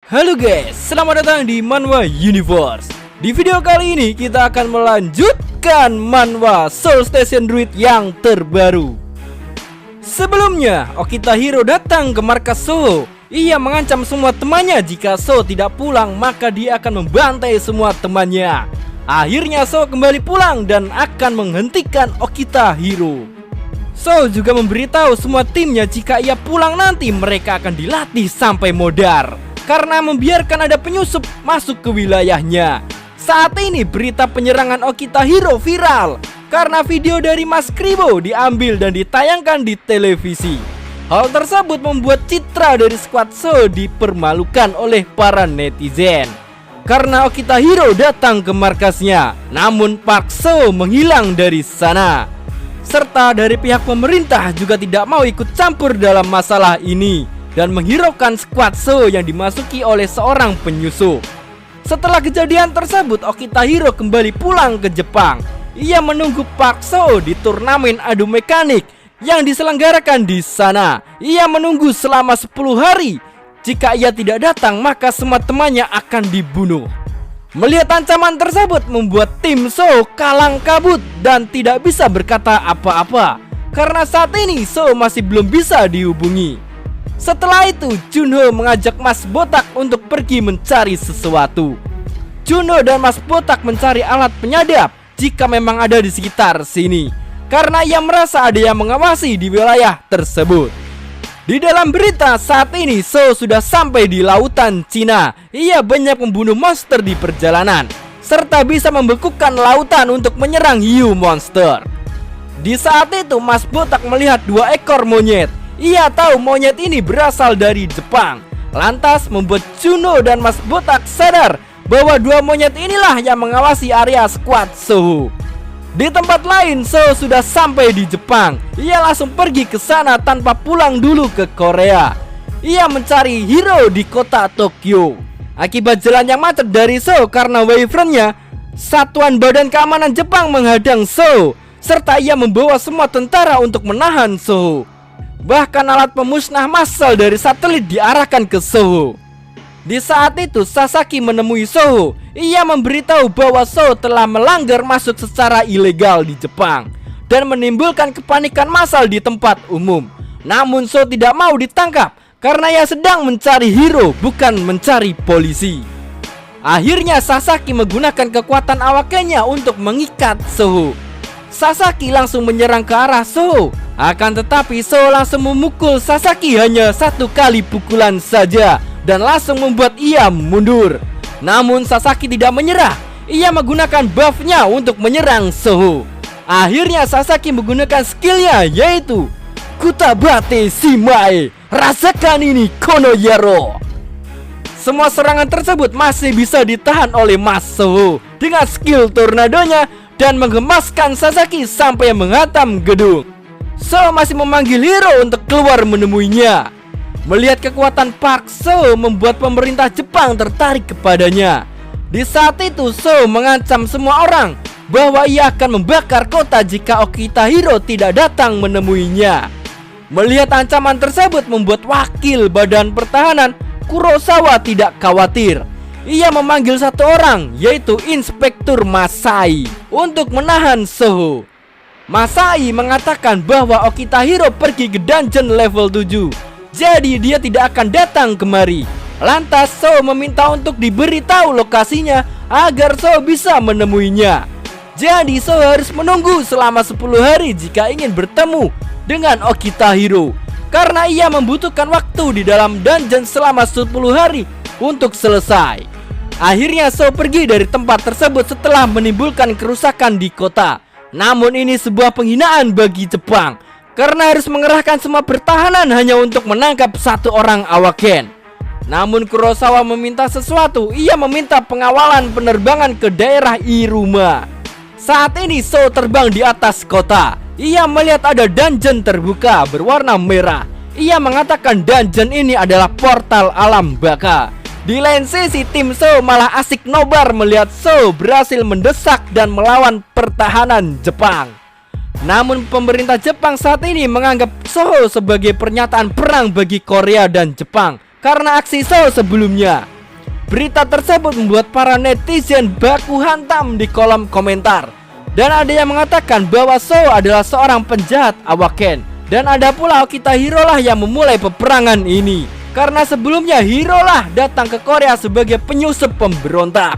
Halo guys, selamat datang di Manhwa Universe. Di video kali ini kita akan melanjutkan manhwa Soul Station Druid yang terbaru. Sebelumnya, Okitahiro datang ke markas Soho. Ia mengancam semua temannya jika Soho tidak pulang maka dia akan membantai semua temannya. Akhirnya Soho kembali pulang dan akan menghentikan Okitahiro. Soho juga memberitahu semua timnya jika ia pulang nanti mereka akan dilatih sampai modar karena membiarkan ada penyusup masuk ke wilayahnya. Saat ini berita penyerangan Okitahiro viral karena video dari Mas Kribo diambil dan ditayangkan di televisi. Hal tersebut membuat citra dari skuad Soho dipermalukan oleh para netizen karena Okitahiro datang ke markasnya, namun Park Soho menghilang dari sana. Serta dari pihak pemerintah juga tidak mau ikut campur dalam masalah ini dan menghiraukan skuad Soho yang dimasuki oleh seorang penyusup. Setelah kejadian tersebut, Okitahiro kembali pulang ke Jepang. Ia menunggu Park Soho di turnamen adu mekanik yang diselenggarakan di sana. Ia menunggu selama 10 hari. Jika ia tidak datang, maka semua temannya akan dibunuh. Melihat ancaman tersebut membuat tim Soho kalang kabut dan tidak bisa berkata apa-apa karena saat ini Soho masih belum bisa dihubungi. Setelah itu, Junho mengajak Mas Botak untuk pergi mencari sesuatu. Junho dan Mas Botak mencari alat penyadap jika memang ada di sekitar sini karena ia merasa ada yang mengawasi di wilayah tersebut. Di dalam berita saat ini Soho sudah sampai di lautan Cina. Ia banyak membunuh monster di perjalanan serta bisa membekukan lautan untuk menyerang hiu monster. Di saat itu Mas Botak melihat 2 ekor monyet. Ia tahu monyet ini berasal dari Jepang. Lantas membuat Junho dan Mas Botak sadar bahwa 2 monyet inilah yang mengawasi area skuad Soho. Di tempat lain, Soho sudah sampai di Jepang. Ia langsung pergi ke sana tanpa pulang dulu ke Korea. Ia mencari hero di kota Tokyo. Akibat jalan yang macet dari Soho karena Wyvern-nya, Satuan Badan Keamanan Jepang menghadang Soho, serta ia membawa semua tentara untuk menahan Soho. Bahkan alat pemusnah massal dari satelit diarahkan ke Soho. Di saat itu Sasaki menemui Soho. Ia memberitahu bahwa Soho telah melanggar masuk secara ilegal di Jepang dan menimbulkan kepanikan massal di tempat umum. Namun Soho tidak mau ditangkap karena ia sedang mencari hero, bukan mencari polisi. Akhirnya Sasaki menggunakan kekuatan awakenya untuk mengikat Soho. Sasaki langsung menyerang ke arah Soho. Akan tetapi Soho langsung memukul Sasaki hanya 1 kali pukulan saja dan langsung membuat ia mundur. Namun Sasaki tidak menyerah. Ia menggunakan buff-nya untuk menyerang Soho. Akhirnya Sasaki menggunakan skillnya yaitu Kutabate Shimae. Rasakan ini Konoyaro. Semua serangan tersebut masih bisa ditahan oleh Mas Soho dengan skill tornadonya dan menggemaskan Sasaki sampai menghantam gedung. Soho masih memanggil hero untuk keluar menemuinya. Melihat kekuatan Park Soho membuat pemerintah Jepang tertarik kepadanya. Di saat itu Soho mengancam semua orang bahwa ia akan membakar kota jika Okitahiro tidak datang menemuinya. Melihat ancaman tersebut membuat wakil badan pertahanan Kurosawa tidak khawatir. Ia memanggil 1 orang yaitu Inspektur Masai untuk menahan Soho. Masai mengatakan bahwa Okitahiro pergi ke dungeon level 7, jadi dia tidak akan datang kemari. Lantas Soho meminta untuk diberitahu lokasinya agar Soho bisa menemuinya. Jadi Soho harus menunggu selama 10 hari jika ingin bertemu dengan Okitahiro karena ia membutuhkan waktu di dalam dungeon selama 10 hari untuk selesai. Akhirnya Soho pergi dari tempat tersebut setelah menimbulkan kerusakan di kota. Namun ini sebuah penghinaan bagi Jepang karena harus mengerahkan semua pertahanan hanya untuk menangkap 1 orang awaken. Namun Kurosawa meminta sesuatu. Ia meminta pengawalan penerbangan ke daerah Iruma. Saat ini Soho terbang di atas kota. Ia melihat ada dungeon terbuka berwarna merah. Ia mengatakan dungeon ini adalah portal alam baka. Di lain sisi tim Soho malah asik nobar melihat Soho berhasil mendesak dan melawan pertahanan Jepang. Namun pemerintah Jepang saat ini menganggap Soho sebagai pernyataan perang bagi Korea dan Jepang karena aksi Soho sebelumnya. Berita tersebut membuat para netizen baku hantam di kolom komentar. Dan ada yang mengatakan bahwa So adalah seorang penjahat Awaken. Dan ada pula Okitahiro lah yang memulai peperangan ini. Karena sebelumnya Hiro lah datang ke Korea sebagai penyusup pemberontak.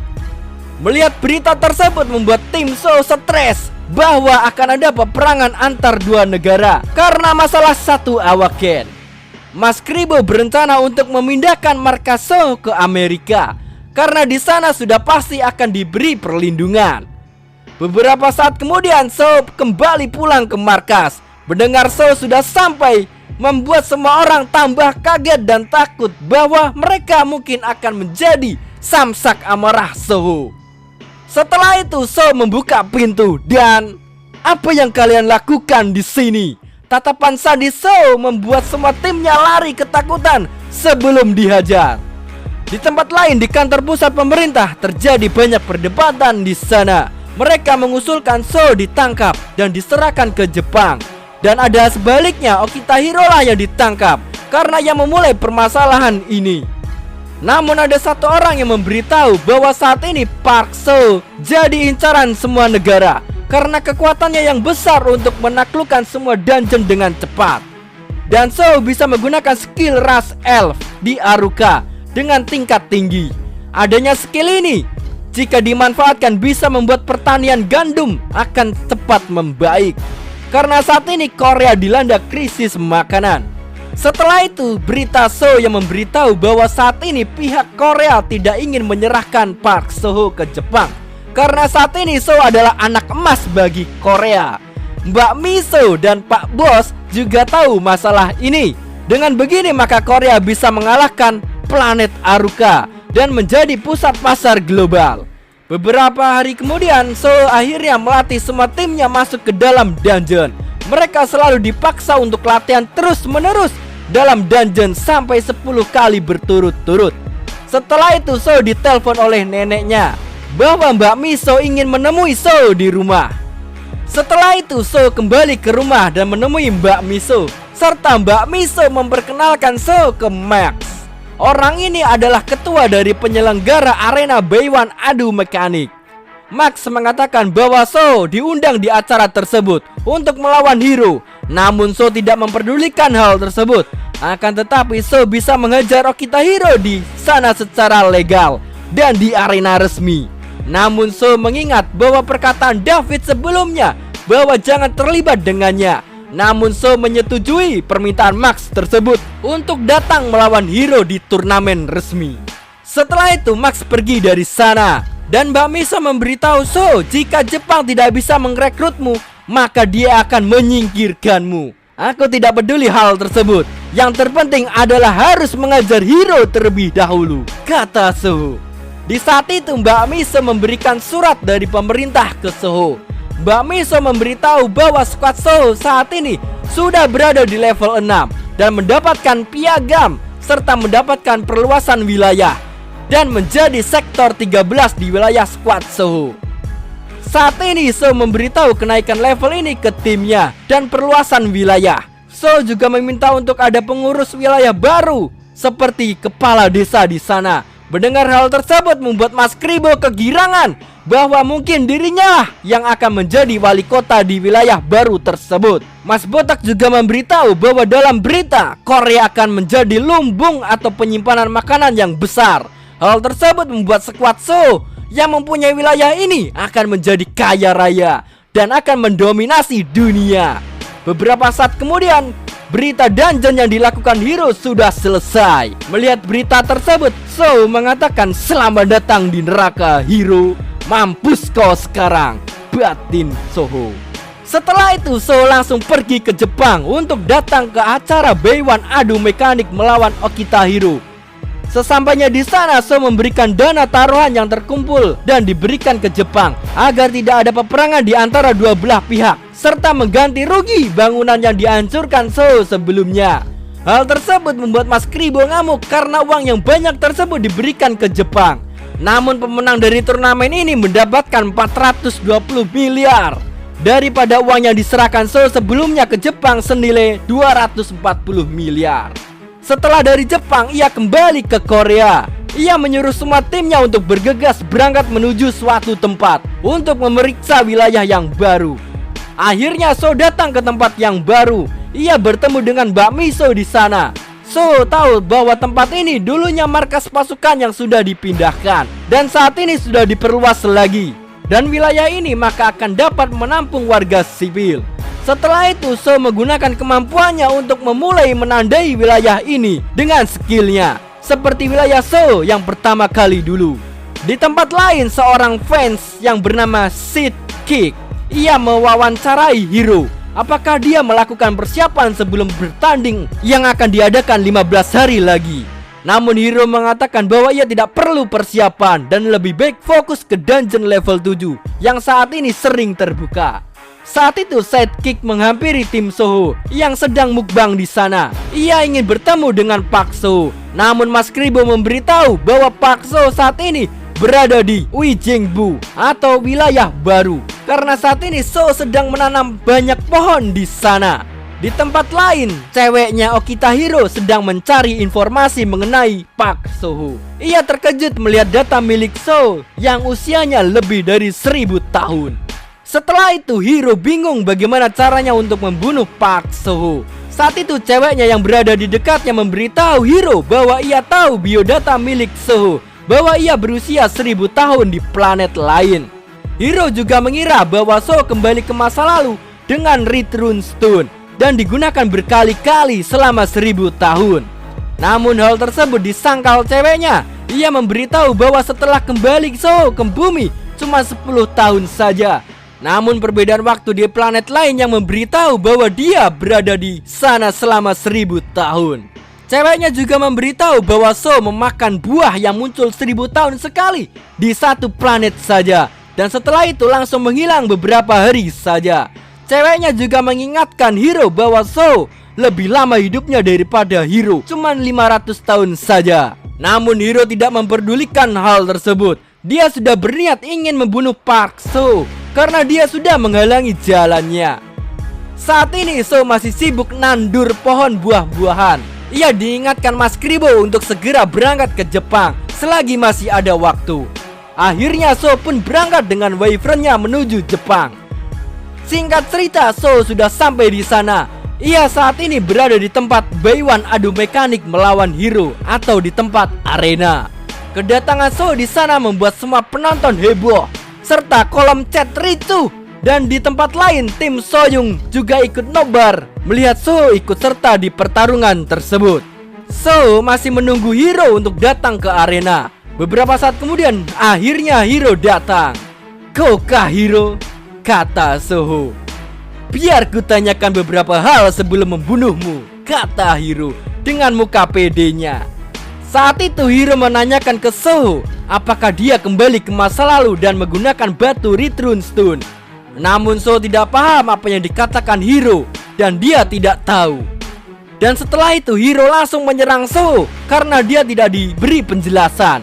Melihat berita tersebut membuat tim So stres bahwa akan ada peperangan antar dua negara karena masalah satu Awaken. Mas Kribo berencana untuk memindahkan markas So ke Amerika karena di sana sudah pasti akan diberi perlindungan. Beberapa saat kemudian So kembali pulang ke markas. Mendengar So sudah sampai membuat semua orang tambah kaget dan takut bahwa mereka mungkin akan menjadi samsak amarah So. Setelah itu So membuka pintu dan apa yang kalian lakukan di sini? Tatapan sadis So membuat semua timnya lari ketakutan sebelum dihajar. Di tempat lain di kantor pusat pemerintah terjadi banyak perdebatan di sana. Mereka mengusulkan So ditangkap dan diserahkan ke Jepang. Dan ada sebaliknya Okitahiro lah yang ditangkap karena yang memulai permasalahan ini. Namun ada satu orang yang memberitahu bahwa saat ini Park So jadi incaran semua negara karena kekuatannya yang besar untuk menaklukkan semua dungeon dengan cepat. Dan So bisa menggunakan skill ras elf di Aruka dengan tingkat tinggi. Adanya skill ini jika dimanfaatkan bisa membuat pertanian gandum akan cepat membaik. Karena saat ini Korea dilanda krisis makanan. Setelah itu berita So yang memberitahu bahwa saat ini pihak Korea tidak ingin menyerahkan Park So ke Jepang karena saat ini So adalah anak emas bagi Korea. Mbak Miso dan Pak Bos juga tahu masalah ini. Dengan begini maka Korea bisa mengalahkan planet Aruka dan menjadi pusat pasar global. Beberapa hari kemudian So akhirnya melatih semua timnya masuk ke dalam dungeon. Mereka selalu dipaksa untuk latihan terus menerus dalam dungeon sampai 10 kali berturut-turut. Setelah itu So ditelepon oleh neneknya bahwa Mbak Miso ingin menemui So di rumah. Setelah itu So kembali ke rumah dan menemui Mbak Miso, serta Mbak Miso memperkenalkan So ke Max. Orang ini adalah ketua dari penyelenggara arena Beiwan adu mekanik. Max mengatakan bahwa So diundang di acara tersebut untuk melawan Hiro. Namun So tidak memperdulikan hal tersebut. Akan tetapi So bisa mengejar Okitahiro di sana secara legal dan di arena resmi. Namun So mengingat bahwa perkataan David sebelumnya bahwa jangan terlibat dengannya. Namun So menyetujui permintaan Max tersebut untuk datang melawan Hiro di turnamen resmi. Setelah itu Max pergi dari sana dan Mbak Miso memberitahu So jika Jepang tidak bisa merekrutmu maka dia akan menyingkirkanmu. Aku tidak peduli hal tersebut. Yang terpenting adalah harus mengajar Hiro terlebih dahulu, kata So. Di saat itu Mbak Miso memberikan surat dari pemerintah ke Soho. Mbak Miso memberitahu bahwa skuad Soho saat ini sudah berada di level 6 dan mendapatkan piagam serta mendapatkan perluasan wilayah dan menjadi sektor 13 di wilayah skuad Soho. Saat ini So memberitahu kenaikan level ini ke timnya dan perluasan wilayah. So juga meminta untuk ada pengurus wilayah baru seperti kepala desa di sana. Mendengar hal tersebut membuat Mas Kribo kegirangan bahwa mungkin dirinya lah yang akan menjadi wali kota di wilayah baru tersebut. Mas Botak juga memberitahu bahwa dalam berita Korea akan menjadi lumbung atau penyimpanan makanan yang besar. Hal tersebut membuat skuad So yang mempunyai wilayah ini akan menjadi kaya raya dan akan mendominasi dunia. Beberapa saat kemudian berita dungeon yang dilakukan Hiro sudah selesai. Melihat berita tersebut So mengatakan selamat datang di neraka Hiro. Mampus kau sekarang, batin Soho. Setelah itu So langsung pergi ke Jepang untuk datang ke acara Beiwan adu mekanik melawan Okitahiro. Sesampainya di sana So memberikan dana taruhan yang terkumpul dan diberikan ke Jepang agar tidak ada peperangan di antara dua belah pihak, serta mengganti rugi bangunan yang dihancurkan So sebelumnya. Hal tersebut membuat Mas Kribo ngamuk karena uang yang banyak tersebut diberikan ke Jepang. Namun pemenang dari turnamen ini mendapatkan 420 miliar daripada uang yang diserahkan So sebelumnya ke Jepang senilai 240 miliar. Setelah dari Jepang ia kembali ke Korea. ia menyuruh semua timnya untuk bergegas berangkat menuju suatu tempat untuk memeriksa wilayah yang baru. Akhirnya So datang ke tempat yang baru. Ia bertemu dengan Mbak Miso di sana. So tahu bahwa tempat ini dulunya markas pasukan yang sudah dipindahkan dan saat ini sudah diperluas lagi. Dan wilayah ini maka akan dapat menampung warga sipil. Setelah itu So menggunakan kemampuannya untuk memulai menandai wilayah ini dengan skillnya, seperti wilayah So yang pertama kali dulu. Di tempat lain seorang fans yang bernama Sid Kick, ia mewawancarai Hiro. Apakah dia melakukan persiapan sebelum bertanding yang akan diadakan 15 hari lagi. Namun Hiro mengatakan bahwa ia tidak perlu persiapan dan lebih baik fokus ke dungeon level 7 yang saat ini sering terbuka. Saat itu Sidekick menghampiri tim Soho yang sedang mukbang di sana. Ia ingin bertemu dengan Pak Soho. Namun Mas Kribo memberitahu bahwa Pak Soho saat ini berada di Uijingbu atau wilayah baru karena saat ini Soho sedang menanam banyak pohon di sana. Di tempat lain, ceweknya Okitahiro sedang mencari informasi mengenai Pak Soho. Ia terkejut melihat data milik Soho yang usianya lebih dari 1000 tahun. Setelah itu Hiro bingung bagaimana caranya untuk membunuh Pak Soho. Saat itu ceweknya yang berada di dekatnya memberitahu Hiro bahwa ia tahu biodata milik Soho, bahwa ia berusia 1000 tahun di planet lain. Hiro juga mengira bahwa Soho kembali ke masa lalu dengan Red Rune Stone dan digunakan berkali-kali selama 1000 tahun. Namun hal tersebut disangkal ceweknya. Ia memberitahu bahwa setelah kembali Soho ke bumi cuma 10 tahun saja. Namun perbedaan waktu di planet lain yang memberitahu bahwa dia berada di sana selama 1000 tahun. Ceweknya juga memberitahu bahwa Soho memakan buah yang muncul 1000 tahun sekali di satu planet saja, dan setelah itu langsung menghilang beberapa hari saja. Ceweknya juga mengingatkan Hiro bahwa Soho lebih lama hidupnya daripada Hiro, cuman 500 tahun saja. Namun Hiro tidak memperdulikan hal tersebut. Dia sudah berniat ingin membunuh Pak Soho karena dia sudah menghalangi jalannya. Saat ini Soho masih sibuk nandur pohon buah-buahan. Ia diingatkan Mas Kribo untuk segera berangkat ke Jepang selagi masih ada waktu. Akhirnya Soho pun berangkat dengan Wyvernnya menuju Jepang. Singkat cerita, Soho sudah sampai di sana. Ia saat ini berada di tempat Baiwan adu mekanik melawan Hiro atau di tempat arena. Kedatangan Soho di sana membuat semua penonton heboh serta kolom chat ricuh. Dan di tempat lain tim Soyoung juga ikut nobar melihat Soho ikut serta di pertarungan tersebut. Soho masih menunggu Hiro untuk datang ke arena. Beberapa saat kemudian akhirnya Hiro datang. "Kokah Hiro?" kata Soho. "Biar kutanyakan beberapa hal sebelum membunuhmu," kata Hiro dengan muka pedenya. Saat itu Hiro menanyakan ke Soho apakah dia kembali ke masa lalu dan menggunakan batu Red Rune Stone. Namun Soho tidak paham apa yang dikatakan Hiro dan dia tidak tahu. Dan setelah itu Hiro langsung menyerang Soho karena dia tidak diberi penjelasan.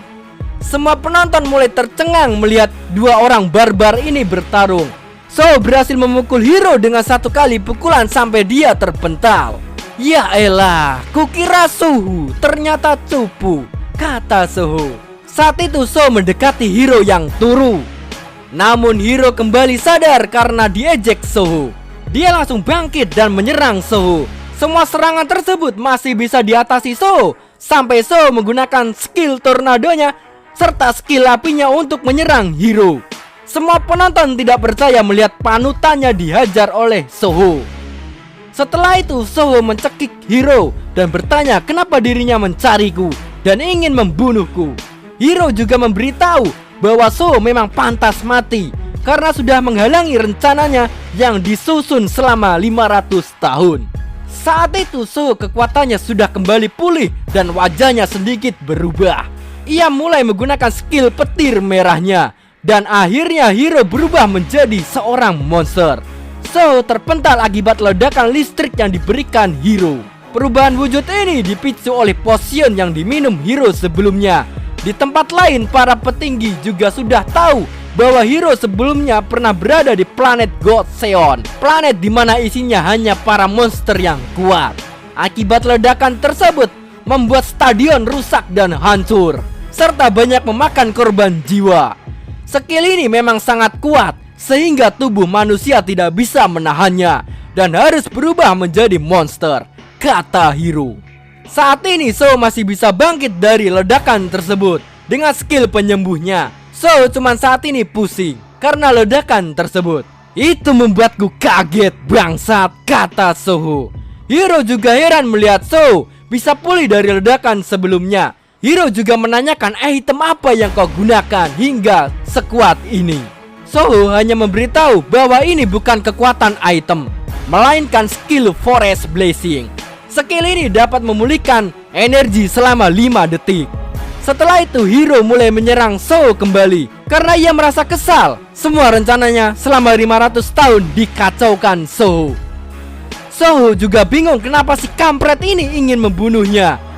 Semua penonton mulai tercengang melihat dua orang barbar ini bertarung. Soho berhasil memukul Hiro dengan satu kali pukulan sampai dia terpental. "Ya elah, kukira Suhu, ternyata cupu," kata Soho. Saat itu Soho mendekati Hiro yang turu. Namun Hiro kembali sadar karena diejek Soho. Dia langsung bangkit dan menyerang Soho. Semua serangan tersebut masih bisa diatasi Soho sampai Soho menggunakan skill tornadonya serta skill apinya untuk menyerang Hiro. Semua penonton tidak percaya melihat panutannya dihajar oleh Soho. Setelah itu Soho mencekik Hiro dan bertanya kenapa dirinya mencariku dan ingin membunuhku. Hiro juga memberitahu bahwa Soho memang pantas mati karena sudah menghalangi rencananya yang disusun selama 500 tahun. Saat itu Soho kekuatannya sudah kembali pulih dan wajahnya sedikit berubah. Ia mulai menggunakan skill petir merahnya dan akhirnya Hiro berubah menjadi seorang monster. Soho terpental akibat ledakan listrik yang diberikan Hiro. Perubahan wujud ini dipicu oleh potion yang diminum Hiro sebelumnya. Di tempat lain para petinggi juga sudah tahu bahwa Hiro sebelumnya pernah berada di planet Godseon, planet di mana isinya hanya para monster yang kuat. Akibat ledakan tersebut membuat stadion rusak dan hancur. serta banyak memakan korban jiwa. Skill ini memang sangat kuat sehingga tubuh manusia tidak bisa menahannya dan harus berubah menjadi monster, kata Hiro. Saat ini So masih bisa bangkit dari ledakan tersebut dengan skill penyembuhnya. So cuman saat ini pusing karena ledakan tersebut. Itu membuatku kaget bangsat, kata Soho. Hiro juga heran melihat So bisa pulih dari ledakan sebelumnya. Hiro juga menanyakan item apa yang kau gunakan hingga sekuat ini. Soho hanya memberitahu bahwa ini bukan kekuatan item, melainkan skill Forest Blessing. Skill ini dapat memulihkan energi selama 5 detik. Setelah itu Hiro mulai menyerang So kembali karena ia merasa kesal. Semua rencananya selama 500 tahun dikacaukan Soho. Soho juga bingung kenapa si kampret ini ingin membunuhnya.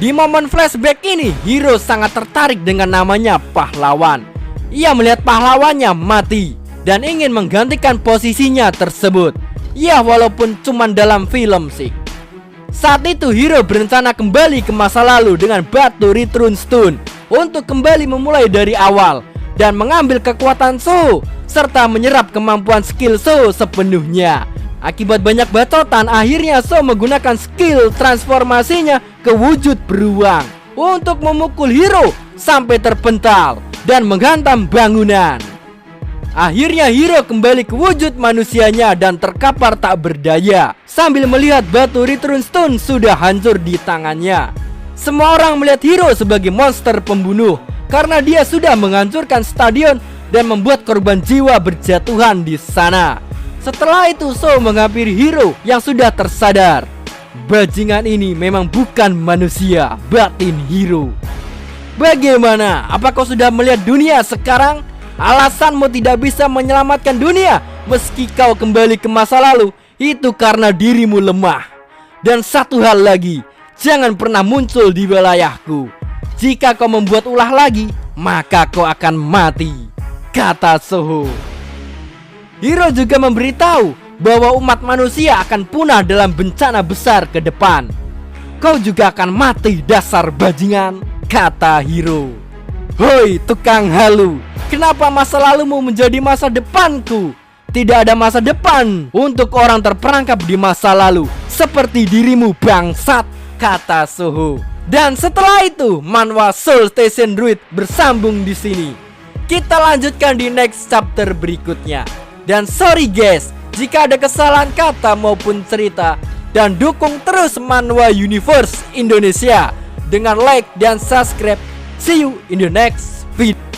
Di momen flashback ini Hiro sangat tertarik dengan namanya pahlawan. Ia melihat pahlawannya mati dan ingin menggantikan posisinya tersebut. Ya walaupun cuma dalam film sih. Saat itu Hiro berencana kembali ke masa lalu dengan batu Return Stone untuk kembali memulai dari awal dan mengambil kekuatan So serta menyerap kemampuan skill So sepenuhnya. Akibat banyak bacotan, akhirnya So menggunakan skill transformasinya ke wujud beruang untuk memukul Hiro sampai terpental dan menghantam bangunan. Akhirnya Hiro kembali ke wujud manusianya dan terkapar tak berdaya sambil melihat batu Return Stone sudah hancur di tangannya. Semua orang melihat Hiro sebagai monster pembunuh karena dia sudah menghancurkan stadion dan membuat korban jiwa berjatuhan di sana. Setelah itu So menghampiri Hiro yang sudah tersadar. Bajingan ini memang bukan manusia, batin Hiro. Bagaimana? Apa kau sudah melihat dunia sekarang? Alasanmu tidak bisa menyelamatkan dunia meski kau kembali ke masa lalu itu karena dirimu lemah. Dan satu hal lagi, jangan pernah muncul di wilayahku. Jika kau membuat ulah lagi, maka kau akan mati, kata Soho. Hiro juga memberitahu bahwa umat manusia akan punah dalam bencana besar ke depan. Kau juga akan mati dasar bajingan, kata Hiro. Hoi tukang halu, kenapa masa lalumu menjadi masa depanku? Tidak ada masa depan untuk orang terperangkap di masa lalu seperti dirimu bangsat, kata Soho. Dan setelah itu manhwa Soul Station Druid bersambung di sini. Kita lanjutkan di next chapter berikutnya. Dan sorry guys jika ada kesalahan kata maupun cerita, dan dukung terus Manhwa Universe Indonesia dengan like dan subscribe. See you in the next video.